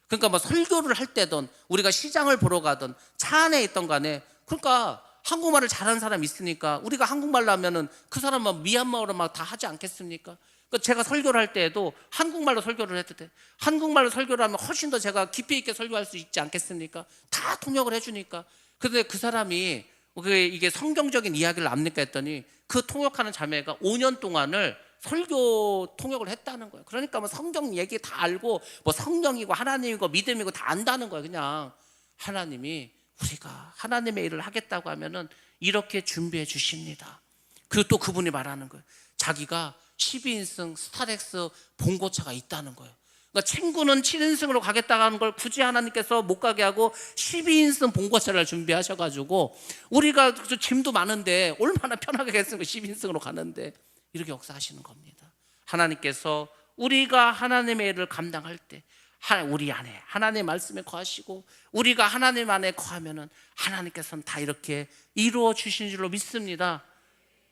그러니까 뭐 설교를 할 때든 우리가 시장을 보러 가든 차 안에 있던 간에, 그러니까 한국말을 잘하는 사람이 있으니까 우리가 한국말로 하면은 그 사람은 미얀마어로 막 다 하지 않겠습니까? 그러니까 제가 설교를 할 때에도 한국말로 설교를 해도 돼. 한국말로 설교를 하면 훨씬 더 제가 깊이 있게 설교할 수 있지 않겠습니까? 다 통역을 해주니까. 그런데 그 사람이 이게 성경적인 이야기를 압니까 했더니 그 통역하는 자매가 5년 동안을 설교 통역을 했다는 거예요. 그러니까 뭐 성경 얘기 다 알고 뭐 성령이고 하나님이고 믿음이고 다 안다는 거예요. 그냥 하나님이 우리가 하나님의 일을 하겠다고 하면은 이렇게 준비해 주십니다. 그리고 또 그분이 말하는 거예요. 자기가 12인승 스타렉스 봉고차가 있다는 거예요. 그러니까 친구는 7인승으로 가겠다고 하는 걸 굳이 하나님께서 못 가게 하고 12인승 봉고차를 준비하셔가지고 우리가 짐도 많은데 얼마나 편하겠습니까? 12인승으로 가는데. 이렇게 역사하시는 겁니다. 하나님께서 우리가 하나님의 일을 감당할 때 우리 안에 하나님의 말씀에 거하시고 우리가 하나님 안에 거하면은 하나님께서는 다 이렇게 이루어 주신 줄로 믿습니다.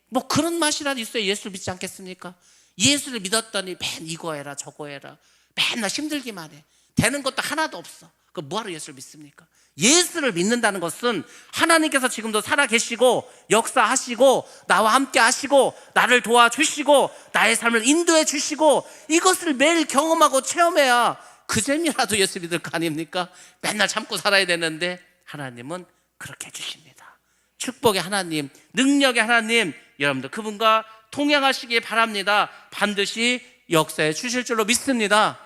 뭐 그런 맛이라도 있어야 예수를 믿지 않겠습니까? 예수를 믿었더니 맨 이거 해라 저거 해라 맨날 힘들기만 해. 되는 것도 하나도 없어. 그 뭐하러 예수를 믿습니까? 예수를 믿는다는 것은 하나님께서 지금도 살아계시고 역사하시고 나와 함께 하시고 나를 도와주시고 나의 삶을 인도해 주시고 이것을 매일 경험하고 체험해야 그 재미라도 예수 믿을 거 아닙니까? 맨날 참고 살아야 되는데 하나님은 그렇게 해주십니다. 축복의 하나님, 능력의 하나님, 여러분들 그분과 동행하시기 바랍니다. 반드시 역사해 주실 줄로 믿습니다.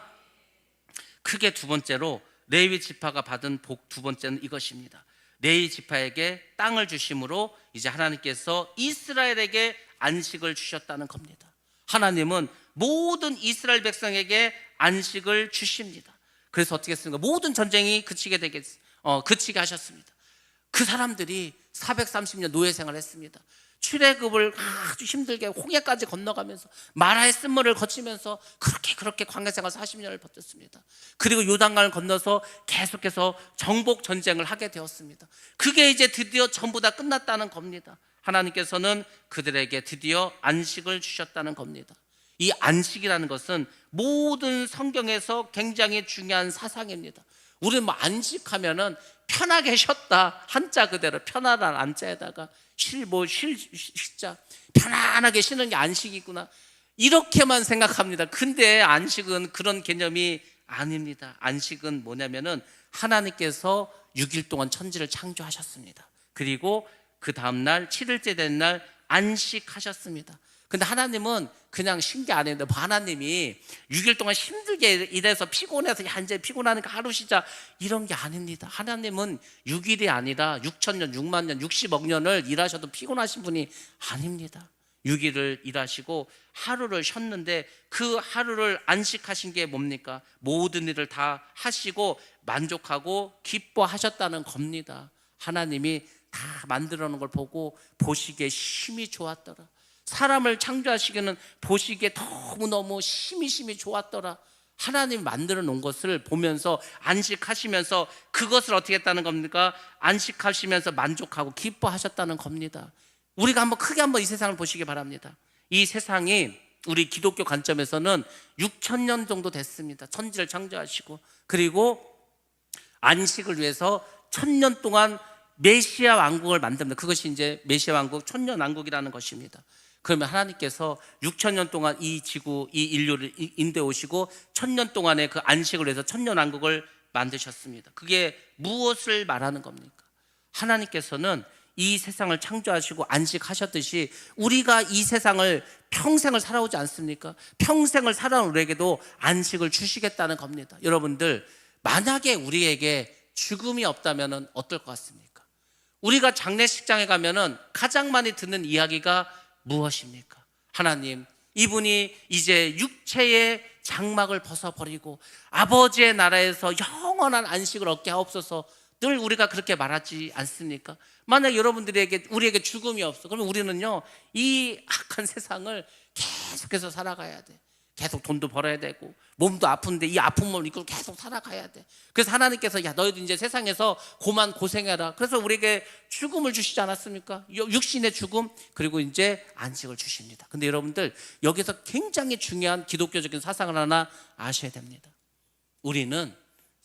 크게 두 번째로 레위 지파가 받은 복 두 번째는 이것입니다. 레위 지파에게 땅을 주심으로 이제 하나님께서 이스라엘에게 안식을 주셨다는 겁니다. 하나님은 모든 이스라엘 백성에게 안식을 주십니다. 그래서 어떻게 했습니까? 모든 전쟁이 그치게 하셨습니다. 그 사람들이 430년 노예 생활을 했습니다. 출애굽을 아주 힘들게 홍해까지 건너가면서 마라의 쓴물을 거치면서 그렇게 광야 생활 40년을 버텼습니다. 그리고 요단강을 건너서 계속해서 정복 전쟁을 하게 되었습니다. 그게 이제 드디어 전부 다 끝났다는 겁니다. 하나님께서는 그들에게 드디어 안식을 주셨다는 겁니다. 이 안식이라는 것은 모든 성경에서 굉장히 중요한 사상입니다. 우리는 뭐 안식하면은 편하게 쉬었다, 한자 그대로 편안한 안자에다가 쉬자, 편안하게 쉬는 게 안식이구나, 이렇게만 생각합니다. 근데 안식은 그런 개념이 아닙니다. 안식은 뭐냐면은 하나님께서 6일 동안 천지를 창조하셨습니다. 그리고 그 다음날 7일째 된 날 안식하셨습니다. 근데 하나님은 그냥 쉰 게 아닌데 뭐 하나님이 6일 동안 힘들게 일해서 피곤해서 이제 피곤하니까 하루 쉬자 이런 게 아닙니다. 하나님은 6일이 아니라 6,000년, 6만 년, 60억 년을 일하셔도 피곤하신 분이 아닙니다. 6일을 일하시고 하루를 쉬었는데 그 하루를 안식하신 게 뭡니까? 모든 일을 다 하시고 만족하고 기뻐하셨다는 겁니다. 하나님이 다 만들어 놓은 걸 보고 보시기에 심히 좋았더라. 사람을 창조하시기는 보시기에 너무너무 심히 좋았더라. 하나님이 만들어 놓은 것을 보면서 안식하시면서 그것을 어떻게 했다는 겁니까? 안식하시면서 만족하고 기뻐하셨다는 겁니다. 우리가 크게 한번 이 세상을 보시기 바랍니다. 이 세상이 우리 기독교 관점에서는 6,000년 정도 됐습니다. 천지를 창조하시고 그리고 안식을 위해서 1,000년 동안 메시아 왕국을 만듭니다. 그것이 이제 메시아 왕국, 천년 왕국이라는 것입니다. 그러면 하나님께서 6,000년 동안 이 지구, 이 인류를 인도해 오시고 1,000년 동안의 그 안식을 위해서 천년 왕국을 만드셨습니다. 그게 무엇을 말하는 겁니까? 하나님께서는 이 세상을 창조하시고 안식하셨듯이 우리가 이 세상을 평생을 살아오지 않습니까? 평생을 살아온 우리에게도 안식을 주시겠다는 겁니다. 여러분들, 만약에 우리에게 죽음이 없다면 어떨 것 같습니까? 우리가 장례식장에 가면은 가장 많이 듣는 이야기가 무엇입니까? 하나님, 이분이 이제 육체의 장막을 벗어버리고 아버지의 나라에서 영원한 안식을 얻게 하옵소서. 늘 우리가 그렇게 말하지 않습니까? 만약 우리에게 죽음이 없어, 그러면 우리는요 이 악한 세상을 계속해서 살아가야 돼. 계속 돈도 벌어야 되고 몸도 아픈데 이 아픈 몸을 이끌고 계속 살아가야 돼. 그래서 하나님께서 너희도 이제 세상에서 고생해라. 그래서 우리에게 죽음을 주시지 않았습니까? 육신의 죽음, 그리고 이제 안식을 주십니다. 근데 여러분들, 여기서 굉장히 중요한 기독교적인 사상을 하나 아셔야 됩니다. 우리는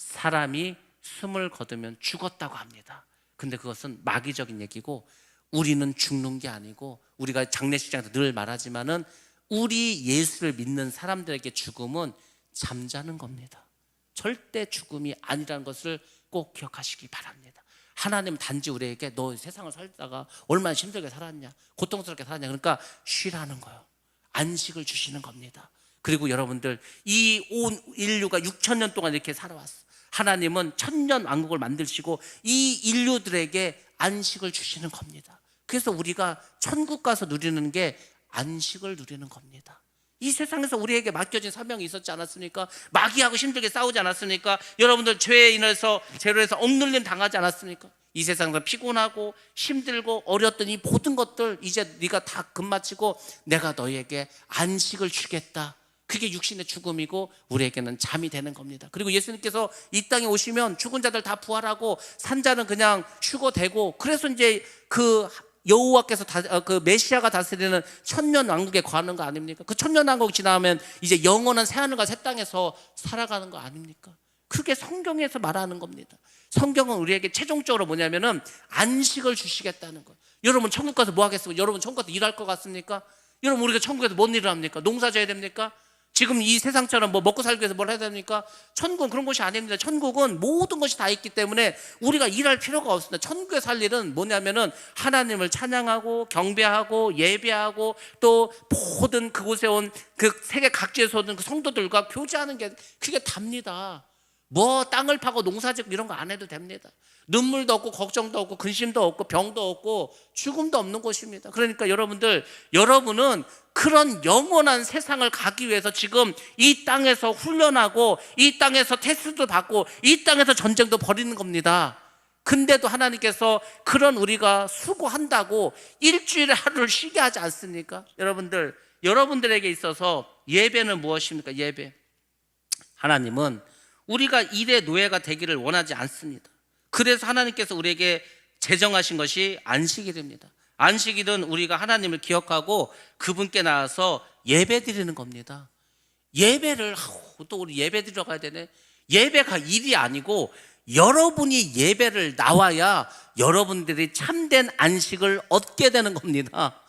사람이 숨을 거두면 죽었다고 합니다. 근데 그것은 마귀적인 얘기고, 우리는 죽는 게 아니고, 우리가 장례식장에서 늘 말하지만은 우리 예수를 믿는 사람들에게 죽음은 잠자는 겁니다. 절대 죽음이 아니라는 것을 꼭 기억하시기 바랍니다. 하나님 단지 우리에게 너 세상을 살다가 얼마나 힘들게 살았냐, 고통스럽게 살았냐, 그러니까 쉬라는 거예요. 안식을 주시는 겁니다. 그리고 여러분들, 이 온 인류가 6,000년 동안 이렇게 살아왔어. 하나님은 천년 왕국을 만드시고 이 인류들에게 안식을 주시는 겁니다. 그래서 우리가 천국 가서 누리는 게 안식을 누리는 겁니다. 이 세상에서 우리에게 맡겨진 사명이 있었지 않았습니까? 마귀하고 힘들게 싸우지 않았습니까? 여러분들 죄에 인해서 죄로 해서 억눌림 당하지 않았습니까? 이 세상에서 피곤하고 힘들고 어려웠던 이 모든 것들 이제 네가 다 금마치고 내가 너희에게 안식을 주겠다. 그게 육신의 죽음이고 우리에게는 잠이 되는 겁니다. 그리고 예수님께서 이 땅에 오시면 죽은 자들 다 부활하고 산자는 그냥 휴거되고, 그래서 이제 그 여호와께서 그 메시아가 다스리는 천년 왕국에 거하는 거 아닙니까? 그 천년 왕국 지나면 이제 영원한 새하늘과 새 땅에서 살아가는 거 아닙니까? 그게 성경에서 말하는 겁니다. 성경은 우리에게 최종적으로 뭐냐면은 안식을 주시겠다는 거예요. 여러분 천국 가서 뭐 하겠습니까? 여러분 천국 가서 일할 것 같습니까? 여러분 우리가 천국에서 뭔 일을 합니까? 농사 져야 됩니까? 지금 이 세상처럼 뭐 먹고 살기 위해서 뭘 해야 됩니까? 천국은 그런 것이 아닙니다. 천국은 모든 것이 다 있기 때문에 우리가 일할 필요가 없습니다. 천국에 살 일은 뭐냐면은 하나님을 찬양하고 경배하고 예배하고 또 모든 그곳에 온 그 세계 각지에서 오는 그 성도들과 교제하는 게 그게 답니다. 뭐 땅을 파고 농사짓고 이런 거 안 해도 됩니다. 눈물도 없고 걱정도 없고 근심도 없고 병도 없고 죽음도 없는 곳입니다. 그러니까 여러분은 그런 영원한 세상을 가기 위해서 지금 이 땅에서 훈련하고 이 땅에서 테스트도 받고 이 땅에서 전쟁도 벌이는 겁니다. 근데도 하나님께서 그런 우리가 수고한다고 일주일에 하루를 쉬게 하지 않습니까? 여러분들에게 있어서 예배는 무엇입니까? 예배. 하나님은 우리가 일의 노예가 되기를 원하지 않습니다. 그래서 하나님께서 우리에게 제정하신 것이 안식일입니다. 안식일은 우리가 하나님을 기억하고 그분께 나와서 예배 드리는 겁니다. 예배를 또 우리 예배 드리러 가야 되네. 예배가 일이 아니고 여러분이 예배를 나와야 여러분들이 참된 안식을 얻게 되는 겁니다.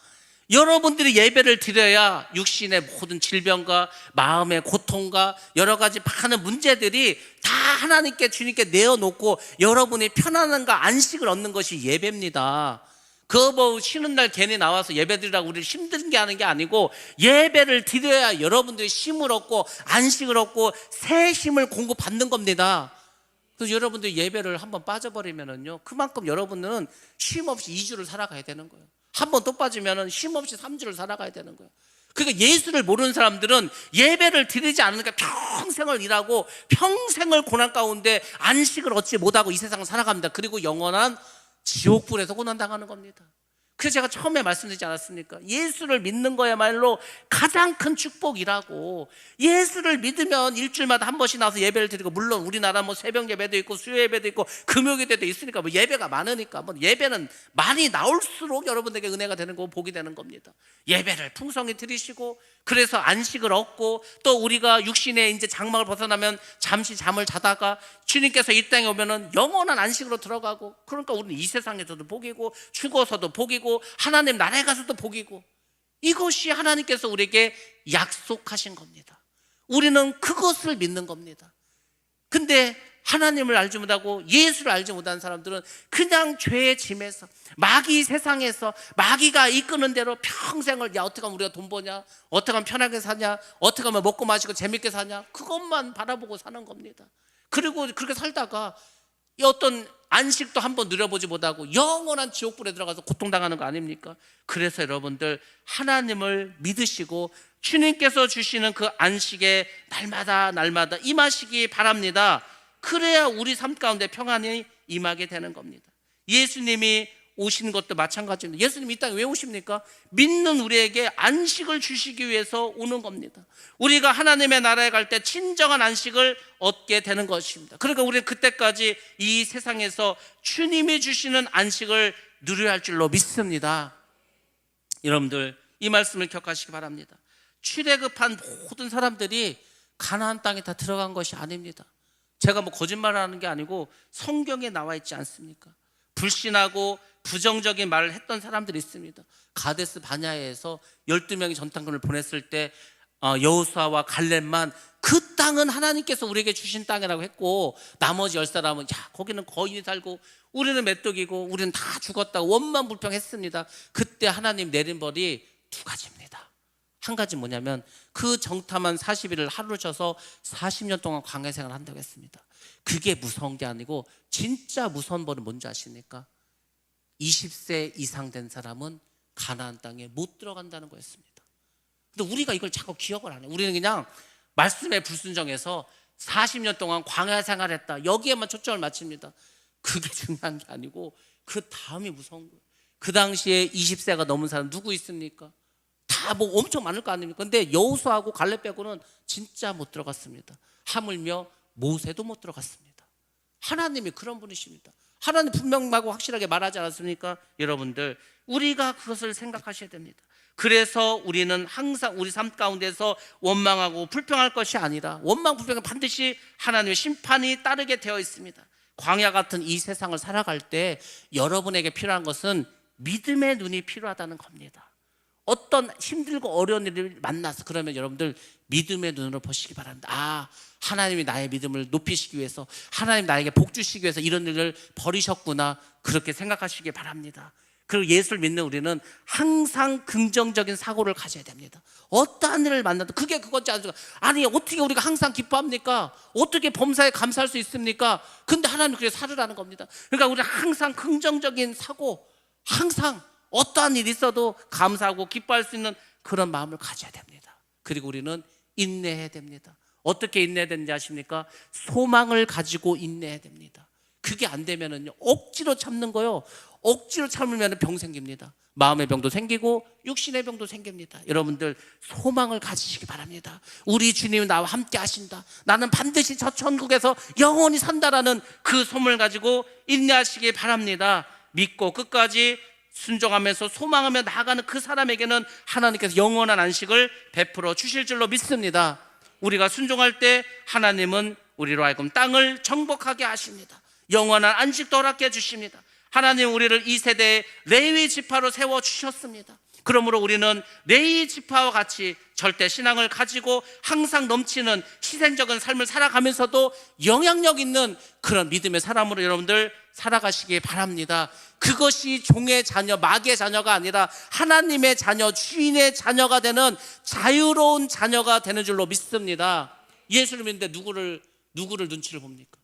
여러분들이 예배를 드려야 육신의 모든 질병과 마음의 고통과 여러 가지 많은 문제들이 다 하나님께 주님께 내어놓고 여러분이 편안함과 안식을 얻는 것이 예배입니다. 그거 뭐 쉬는 날 괜히 나와서 예배 드리라고 우리를 힘들게 하는 게 아니고 예배를 드려야 여러분들이 쉼을 얻고 안식을 얻고 새 힘을 공급받는 겁니다. 그래서 여러분들이 예배를 한번 빠져버리면은요, 그만큼 여러분은 쉼 없이 2주를 살아가야 되는 거예요. 한 번 또 빠지면은 쉼 없이 3주를 살아가야 되는 거예요. 그러니까 예수를 모르는 사람들은 예배를 드리지 않으니까 평생을 일하고 평생을 고난 가운데 안식을 얻지 못하고 이 세상을 살아갑니다. 그리고 영원한 지옥불에서 고난당하는 겁니다. 그래서 제가 처음에 말씀드리지 않았습니까? 예수를 믿는 거야말로 가장 큰 축복이라고. 예수를 믿으면 일주일마다 한 번씩 나와서 예배를 드리고, 물론 우리나라 뭐 새벽 예배도 있고 수요 예배도 있고 금요 예배도 있으니까 뭐 예배가 많으니까 뭐 예배는 많이 나올수록 여러분에게 은혜가 되는 거고 복이 되는 겁니다. 예배를 풍성히 드리시고, 그래서 안식을 얻고, 또 우리가 육신의 이제 장막을 벗어나면 잠시 잠을 자다가 주님께서 이 땅에 오면은 영원한 안식으로 들어가고, 그러니까 우리는 이 세상에서도 복이고 죽어서도 복이고 하나님 나라에 가서도 복이고, 이것이 하나님께서 우리에게 약속하신 겁니다. 우리는 그것을 믿는 겁니다. 근데 하나님을 알지 못하고 예수를 알지 못하는 사람들은 그냥 죄의 짐에서, 마귀 세상에서 마귀가 이끄는 대로 평생을, 야 어떻게 하면 우리가 돈 버냐, 어떻게 하면 편하게 사냐, 어떻게 하면 먹고 마시고 재밌게 사냐, 그것만 바라보고 사는 겁니다. 그리고 그렇게 살다가 어떤 안식도 한번 누려보지 못하고 영원한 지옥불에 들어가서 고통당하는 거 아닙니까? 그래서 여러분들 하나님을 믿으시고 주님께서 주시는 그 안식에 날마다 임하시기 바랍니다. 그래야 우리 삶 가운데 평안이 임하게 되는 겁니다. 예수님이 오신 것도 마찬가지입니다. 예수님이 이 땅에 왜 오십니까? 믿는 우리에게 안식을 주시기 위해서 오는 겁니다. 우리가 하나님의 나라에 갈 때 진정한 안식을 얻게 되는 것입니다. 그러니까 우리는 그때까지 이 세상에서 주님이 주시는 안식을 누려야 할 줄로 믿습니다. 여러분들 이 말씀을 기억하시기 바랍니다. 출애굽한 모든 사람들이 가나안 땅에 다 들어간 것이 아닙니다. 제가 뭐 거짓말하는 게 아니고 성경에 나와 있지 않습니까? 불신하고 부정적인 말을 했던 사람들이 있습니다. 가데스 바냐에서 12명이 전탄군을 보냈을 때 여호수아와 갈렙만 그 땅은 하나님께서 우리에게 주신 땅이라고 했고, 나머지 10사람은 야 거기는 거인이 살고 우리는 메뚜기고 우리는 다 죽었다고 원망불평했습니다. 그때 하나님 내린 벌이 두 가지입니다. 한 가지 뭐냐면 그 정탐한 40일을 하루 쳐서 40년 동안 광야 생활을 한다고 했습니다. 그게 무서운 게 아니고 진짜 무서운 벌은 뭔지 아십니까? 20세 이상 된 사람은 가나안 땅에 못 들어간다는 거였습니다. 근데 우리가 이걸 자꾸 기억을 안 해요. 우리는 그냥 말씀에 불순종해서 40년 동안 광야 생활했다, 여기에만 초점을 맞춥니다. 그게 중요한 게 아니고 그 다음이 무서운 거예요. 그 당시에 20세가 넘은 사람 누구 있습니까? 다 뭐 엄청 많을 거 아닙니까? 근데 여호수아하고 갈렙 빼고는 진짜 못 들어갔습니다. 하물며 모세도 못 들어갔습니다. 하나님이 그런 분이십니다. 하나님 분명하고 확실하게 말하지 않았습니까? 여러분들, 우리가 그것을 생각하셔야 됩니다. 그래서 우리는 항상 우리 삶 가운데서 원망하고 불평할 것이 아니라, 원망 불평은 반드시 하나님의 심판이 따르게 되어 있습니다. 광야 같은 이 세상을 살아갈 때 여러분에게 필요한 것은 믿음의 눈이 필요하다는 겁니다. 어떤 힘들고 어려운 일을 만나서 그러면 여러분들 믿음의 눈으로 보시기 바랍니다. 아, 하나님이 나의 믿음을 높이시기 위해서, 하나님 나에게 복 주시기 위해서 이런 일을 버리셨구나, 그렇게 생각하시기 바랍니다. 그리고 예수를 믿는 우리는 항상 긍정적인 사고를 가져야 됩니다. 어떠한 일을 만나도 그게 그건지 아니죠. 아니 어떻게 우리가 항상 기뻐합니까? 어떻게 범사에 감사할 수 있습니까? 근데 하나님 그렇게 살으라는 겁니다. 그러니까 우리는 항상 긍정적인 사고, 항상 어떠한 일이 있어도 감사하고 기뻐할 수 있는 그런 마음을 가져야 됩니다. 그리고 우리는 인내해야 됩니다. 어떻게 인내해야 되는지 아십니까? 소망을 가지고 인내해야 됩니다. 그게 안 되면은요, 억지로 참는 거요, 억지로 참으면 병 생깁니다. 마음의 병도 생기고 육신의 병도 생깁니다. 여러분들 소망을 가지시기 바랍니다. 우리 주님이 나와 함께 하신다, 나는 반드시 저 천국에서 영원히 산다라는 그 소문을 가지고 인내하시기 바랍니다. 믿고 끝까지 순종하면서 소망하며 나아가는 그 사람에게는 하나님께서 영원한 안식을 베풀어 주실 줄로 믿습니다. 우리가 순종할 때 하나님은 우리로 하여금 땅을 정복하게 하십니다. 영원한 안식도 허락해 주십니다. 하나님 우리를 이 세대에 레위 지파로 세워주셨습니다. 그러므로 우리는 레위 지파와 같이 절대 신앙을 가지고 항상 넘치는 희생적인 삶을 살아가면서도 영향력 있는 그런 믿음의 사람으로 여러분들 살아가시기 바랍니다. 그것이 종의 자녀, 마귀의 자녀가 아니라 하나님의 자녀, 주인의 자녀가 되는 자유로운 자녀가 되는 줄로 믿습니다. 예수를 믿는데 누구를 눈치를 봅니까?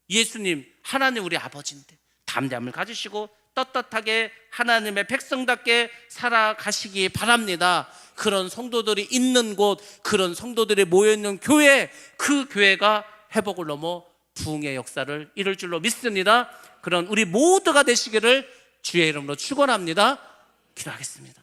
예수님, 하나님 우리 아버지인데 담대함을 가지시고 떳떳하게 하나님의 백성답게 살아가시기 바랍니다. 그런 성도들이 있는 곳, 그런 성도들이 모여있는 교회, 그 교회가 회복을 넘어 부흥의 역사를 이룰 줄로 믿습니다. 그런 우리 모두가 되시기를 주의 이름으로 축원합니다. 기도하겠습니다.